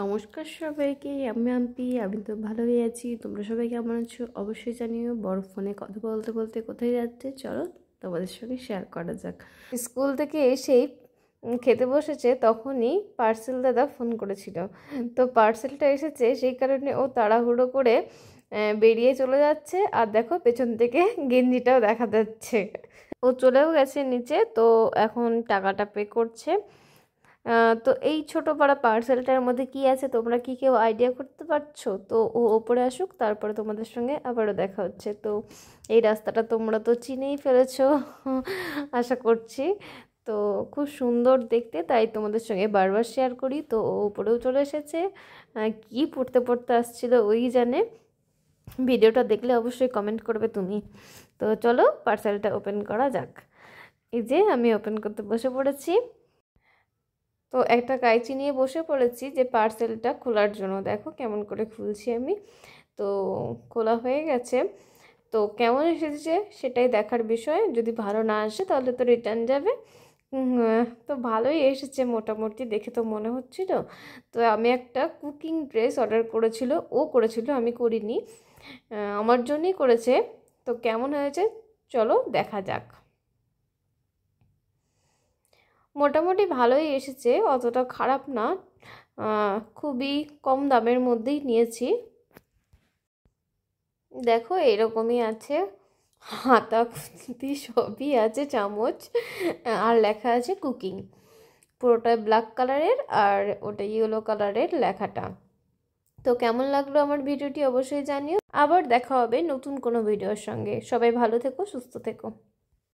নমস্কার সবাইকে, আমি তো ভালোই আছি। তোমরা সবাই কেমন আছো অবশ্যই জানিও। বড় ফোনে কথা বলতে বলতে কোথায় যাচ্ছে চলো তোমাদের সঙ্গে শেয়ার করা যাক। স্কুল থেকে এসেই খেতে বসেছে, তখনই পার্সেল দাদা ফোন করেছিল। তো পার্সেলটা এসেছে, সেই কারণে ও তাড়াহুড়ো করে বেরিয়ে চলে যাচ্ছে। আর দেখো পেছন থেকে গেঞ্জিটাও দেখা যাচ্ছে। ও চলেও গেছে নিচে, তো এখন টাকাটা পে করছে। তো এই ছোটো পাড়া পার্সেলটার মধ্যে কি আছে তোমরা কি কেউ আইডিয়া করতে পারছো? তো ও ওপরে আসুক, তারপরে তোমাদের সঙ্গে আবারও দেখা হচ্ছে। তো এই রাস্তাটা তোমরা তো চিনেই ফেলেছো আশা করছি। তো খুব সুন্দর দেখতে, তাই তোমাদের সঙ্গে বারবার শেয়ার করি। তো ও ওপরেও চলে এসেছে, কি পড়তে পড়তে আসছিল ওই জানে। ভিডিওটা দেখলে অবশ্যই কমেন্ট করবে তুমি। তো চলো পার্সেলটা ওপেন করা যাক। এই যে আমি ওপেন করতে বসে পড়েছি। তো একটা কাঁচি নিয়ে বসে পড়েছি যে পার্সেলটা খোলার জন্য। দেখো কেমন করে খুলছি আমি। তো খোলা হয়ে গেছে। তো কেমন এসেছে সেটাই দেখার বিষয়। যদি ভালো না আসে তাহলে তো রিটার্ন যাবে। তো ভালোই এসেছে মোটামুটি, দেখে তো মনে হচ্ছিল। তো আমি একটা কুকিং ড্রেস অর্ডার করেছিল, ও করেছিল, আমি করিনি। আমার জন্যই করেছে। তো কেমন হয়েছে চলো দেখা যাক। মোটামুটি ভালোই এসেছে, অতটা খারাপ না। খুবই কম দামের মধ্যেই নিয়েছি। দেখো এরকমই আছে, হাতা খুন্তি সবই আছে, চামচ, আর লেখা আছে কুকিং। পুরোটা ব্ল্যাক কালারের আর ওটা ইয়েলো কালারের লেখাটা। তো কেমন লাগলো আমার ভিডিওটি অবশ্যই জানিও। আবার দেখা হবে নতুন কোনো ভিডিওর সঙ্গে। সবাই ভালো থেকো, সুস্থ থেকো।